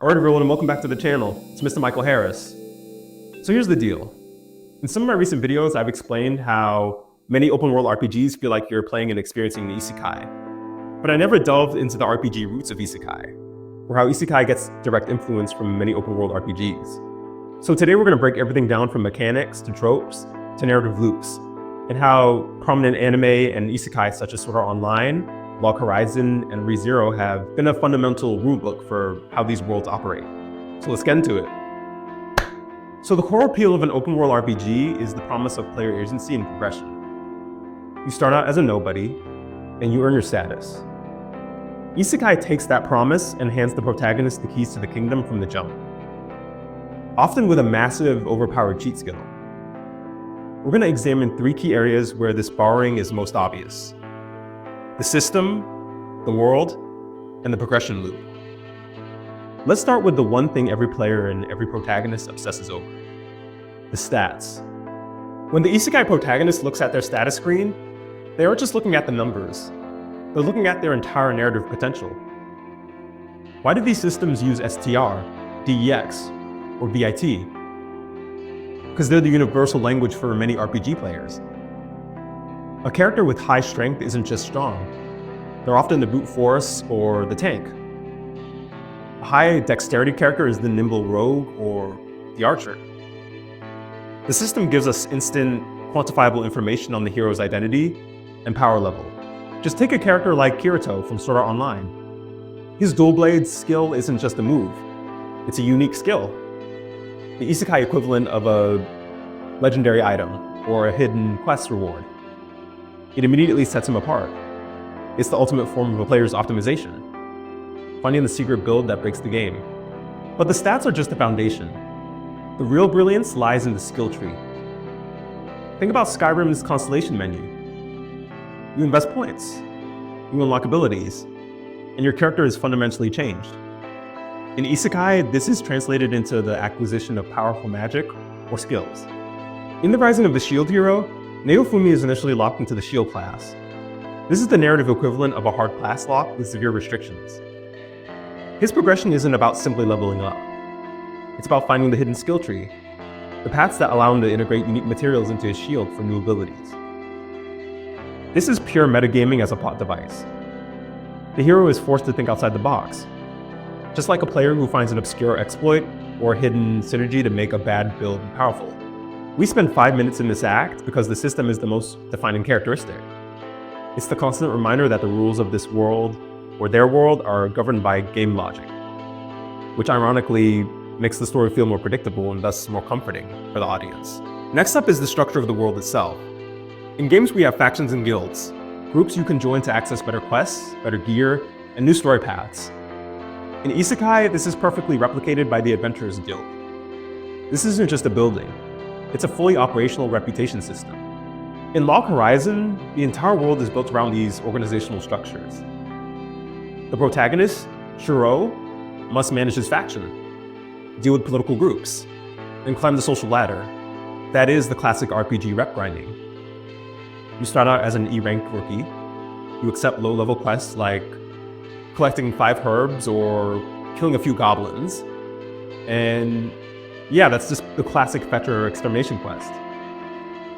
Alright everyone, and welcome back to the channel. It's Mr. Michael Harris. So here's the deal. In some of my recent videos, I've explained how many open world RPGs feel like you're playing and experiencing an Isekai. But I never delved into the RPG roots of Isekai, or how Isekai gets direct influence from many open world RPGs. So today we're going to break everything down from mechanics to tropes to narrative loops, and how prominent anime and Isekai such as Sword Art Online, Log Horizon, and ReZero have been a fundamental rulebook for how these worlds operate. So let's get into it. So the core appeal of an open world RPG is the promise of player agency and progression. You start out as a nobody, and you earn your status. Isekai takes that promise and hands the protagonist the keys to the kingdom from the jump, often with a massive, overpowered cheat skill. We're going to examine 3 key areas where this borrowing is most obvious: the system, the world, and the progression loop. Let's start with the one thing every player and every protagonist obsesses over: the stats. When the Isekai protagonist looks at their status screen, they aren't just looking at the numbers. They're looking at their entire narrative potential. Why do these systems use STR, DEX, or VIT? Because they're the universal language for many RPG players. A character with high strength isn't just strong. They're often the brute force or the tank. A high dexterity character is the nimble rogue or the archer. The system gives us instant, quantifiable information on the hero's identity and power level. Just take a character like Kirito from Sword Art Online. His dual blade skill isn't just a move, it's a unique skill. The Isekai equivalent of a legendary item or a hidden quest reward. It immediately sets him apart. It's the ultimate form of a player's optimization, finding the secret build that breaks the game. But the stats are just the foundation. The real brilliance lies in the skill tree. Think about Skyrim's constellation menu. You invest points, you unlock abilities, and your character is fundamentally changed. In Isekai, this is translated into the acquisition of powerful magic or skills. In The Rising of the Shield Hero, Naofumi is initially locked into the shield class. This is the narrative equivalent of a hard class lock with severe restrictions. His progression isn't about simply leveling up. It's about finding the hidden skill tree, the paths that allow him to integrate unique materials into his shield for new abilities. This is pure metagaming as a plot device. The hero is forced to think outside the box, just like a player who finds an obscure exploit or hidden synergy to make a bad build powerful. We spend 5 minutes in this act because the system is the most defining characteristic. It's the constant reminder that the rules of this world or their world are governed by game logic, which ironically makes the story feel more predictable and thus more comforting for the audience. Next up is the structure of the world itself. In games, we have factions and guilds, groups you can join to access better quests, better gear, and new story paths. In Isekai, this is perfectly replicated by the Adventurers Guild. This isn't just a building. It's a fully operational reputation system. In Log Horizon, the entire world is built around these organizational structures. The protagonist, Shiro, must manage his faction, deal with political groups, and climb the social ladder. That is the classic RPG rep grinding. You start out as an E-rank rookie. You accept low-level quests like collecting 5 herbs or killing a few goblins. And yeah, that's just the classic fetch or extermination quest.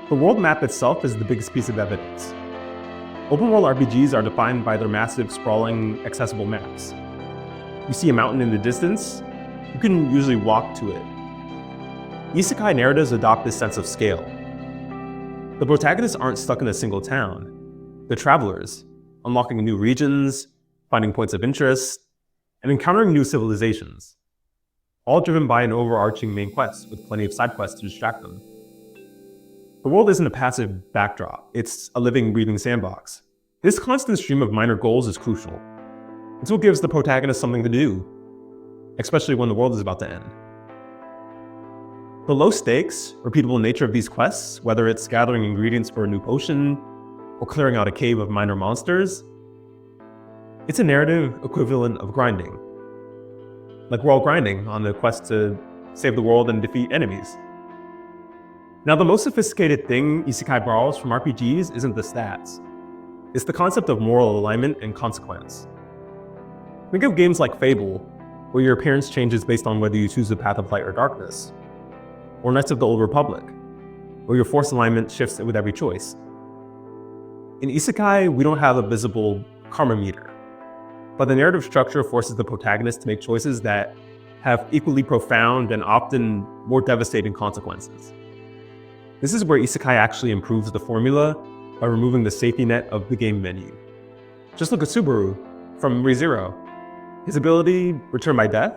The world map itself is the biggest piece of evidence. Open world RPGs are defined by their massive, sprawling, accessible maps. You see a mountain in the distance, you can usually walk to it. Isekai narratives adopt this sense of scale. The protagonists aren't stuck in a single town. They're travelers, unlocking new regions, finding points of interest, and encountering new civilizations, all driven by an overarching main quest with plenty of side quests to distract them. The world isn't a passive backdrop, it's a living, breathing sandbox. This constant stream of minor goals is crucial. It's what gives the protagonist something to do, especially when the world is about to end. The low stakes, repeatable nature of these quests, whether it's gathering ingredients for a new potion or clearing out a cave of minor monsters, it's a narrative equivalent of grinding. Like we're all grinding on the quest to save the world and defeat enemies. Now, the most sophisticated thing Isekai borrows from RPGs isn't the stats. It's the concept of moral alignment and consequence. Think of games like Fable, where your appearance changes based on whether you choose the path of light or darkness, or Knights of the Old Republic, where your force alignment shifts with every choice. In Isekai, we don't have a visible karma meter, but the narrative structure forces the protagonist to make choices that have equally profound and often more devastating consequences. This is where Isekai actually improves the formula by removing the safety net of the game menu. Just look at Subaru from ReZero. His ability, Return by Death,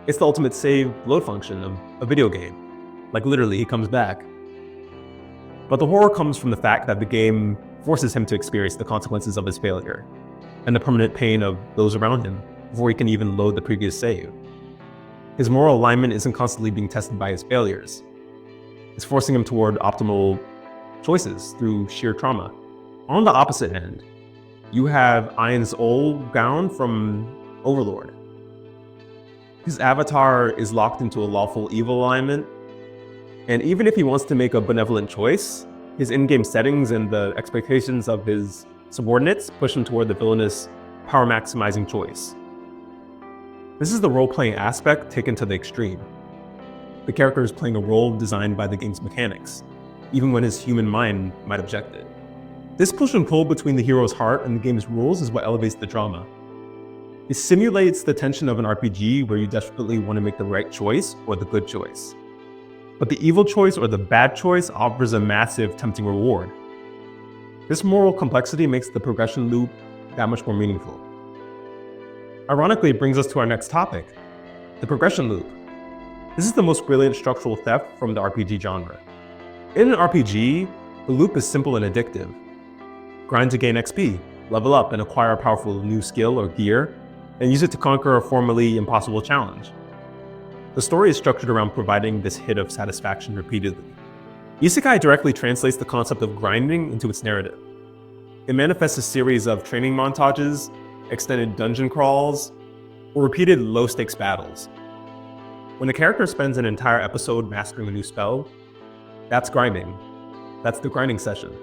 it's the ultimate save load function of a video game. Like literally, he comes back. But the horror comes from the fact that the game forces him to experience the consequences of his failure and the permanent pain of those around him before he can even load the previous save. His moral alignment isn't constantly being tested by his failures. It's forcing him toward optimal choices through sheer trauma. On the opposite end, you have Ain's old gown from Overlord. His avatar is locked into a lawful evil alignment, and even if he wants to make a benevolent choice, his in-game settings and the expectations of his subordinates push him toward the villainous, power-maximizing choice. This is the role-playing aspect taken to the extreme. The character is playing a role designed by the game's mechanics, even when his human mind might object it. This push and pull between the hero's heart and the game's rules is what elevates the drama. It simulates the tension of an RPG where you desperately want to make the right choice or the good choice. But the evil choice or the bad choice offers a massive, tempting reward. This moral complexity makes the progression loop that much more meaningful. Ironically, it brings us to our next topic, the progression loop. This is the most brilliant structural theft from the RPG genre. In an RPG, the loop is simple and addictive. Grind to gain XP, level up and acquire a powerful new skill or gear, and use it to conquer a formerly impossible challenge. The story is structured around providing this hit of satisfaction repeatedly. Isekai directly translates the concept of grinding into its narrative. It manifests a series of training montages, extended dungeon crawls, or repeated low-stakes battles. When a character spends an entire episode mastering a new spell, that's grinding. That's the grinding session.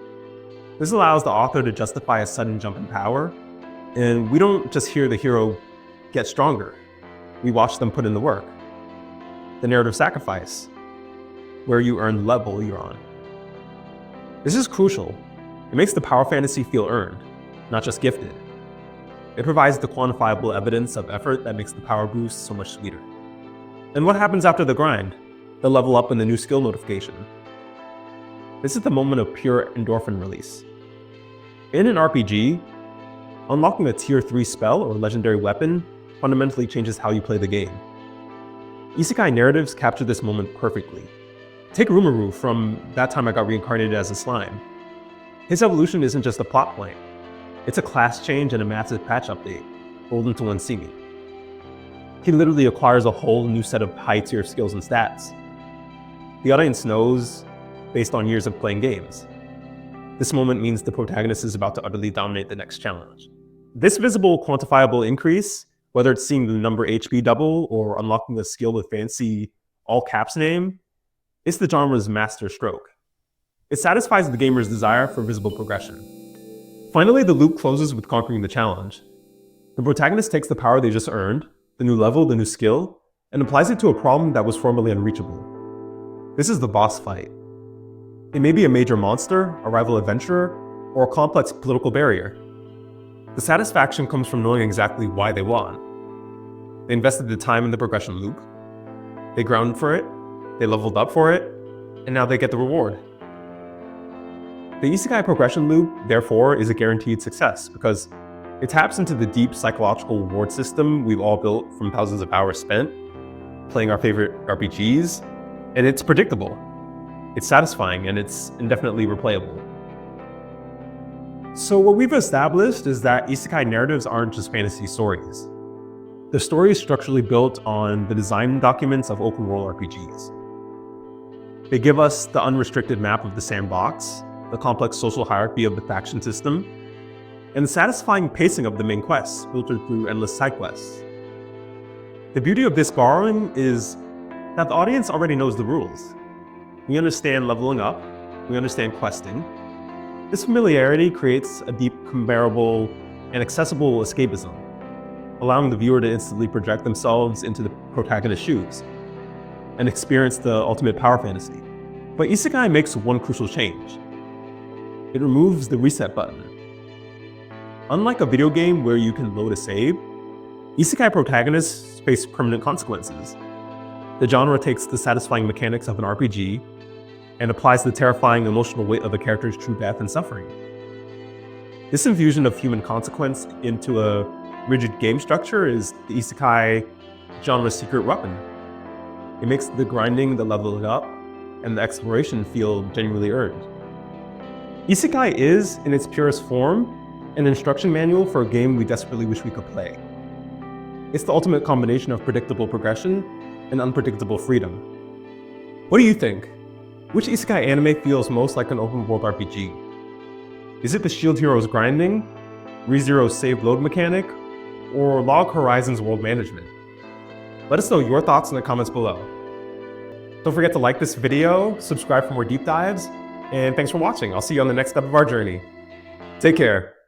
This allows the author to justify a sudden jump in power, and we don't just hear the hero get stronger. We watch them put in the work. The narrative sacrifice, where you earn the level you're on. This is crucial. It makes the power fantasy feel earned, not just gifted. It provides the quantifiable evidence of effort that makes the power boost so much sweeter. And what happens after the grind? The level up and the new skill notification. This is the moment of pure endorphin release. In an RPG, unlocking a tier 3 spell or legendary weapon fundamentally changes how you play the game. Isekai narratives capture this moment perfectly. Take Rimuru from That Time I Got Reincarnated as a Slime. His evolution isn't just a plot point. It's a class change and a massive patch update, rolled into one scene. He literally acquires a whole new set of high-tier skills and stats. The audience knows based on years of playing games. This moment means the protagonist is about to utterly dominate the next challenge. This visible, quantifiable increase, whether it's seeing the number HP double or unlocking a skill with fancy all caps name, it's the genre's master stroke. It satisfies the gamer's desire for visible progression. Finally, the loop closes with conquering the challenge. The protagonist takes the power they just earned, the new level, the new skill, and applies it to a problem that was formerly unreachable. This is the boss fight. It may be a major monster, a rival adventurer, or a complex political barrier. The satisfaction comes from knowing exactly why they won. They invested the time in the progression loop, they grounded for it, they leveled up for it, and now they get the reward. The Isekai progression loop, therefore, is a guaranteed success because it taps into the deep psychological reward system we've all built from thousands of hours spent playing our favorite RPGs, and it's predictable, it's satisfying, and it's indefinitely replayable. So what we've established is that Isekai narratives aren't just fantasy stories. The story is structurally built on the design documents of open world RPGs. They give us the unrestricted map of the sandbox, the complex social hierarchy of the faction system, and the satisfying pacing of the main quests filtered through endless side quests. The beauty of this borrowing is that the audience already knows the rules. We understand leveling up, we understand questing. This familiarity creates a deep, comparable, and accessible escapism. allowing the viewer to instantly project themselves into the protagonist's shoes and experience the ultimate power fantasy. But Isekai makes one crucial change. It removes the reset button. Unlike a video game where you can load a save, Isekai protagonists face permanent consequences. The genre takes the satisfying mechanics of an RPG and applies the terrifying emotional weight of a character's true death and suffering. This infusion of human consequence into a rigid game structure is the Isekai genre's secret weapon. It makes the grinding, the leveling up, and the exploration feel genuinely earned. Isekai is, in its purest form, an instruction manual for a game we desperately wish we could play. It's the ultimate combination of predictable progression and unpredictable freedom. What do you think? Which Isekai anime feels most like an open-world RPG? Is it the Shield Hero's grinding, ReZero's save load mechanic, or Log Horizon's world management? Let us know your thoughts in the comments below. Don't forget to like this video, subscribe for more deep dives, and thanks for watching. I'll see you on the next step of our journey. Take care.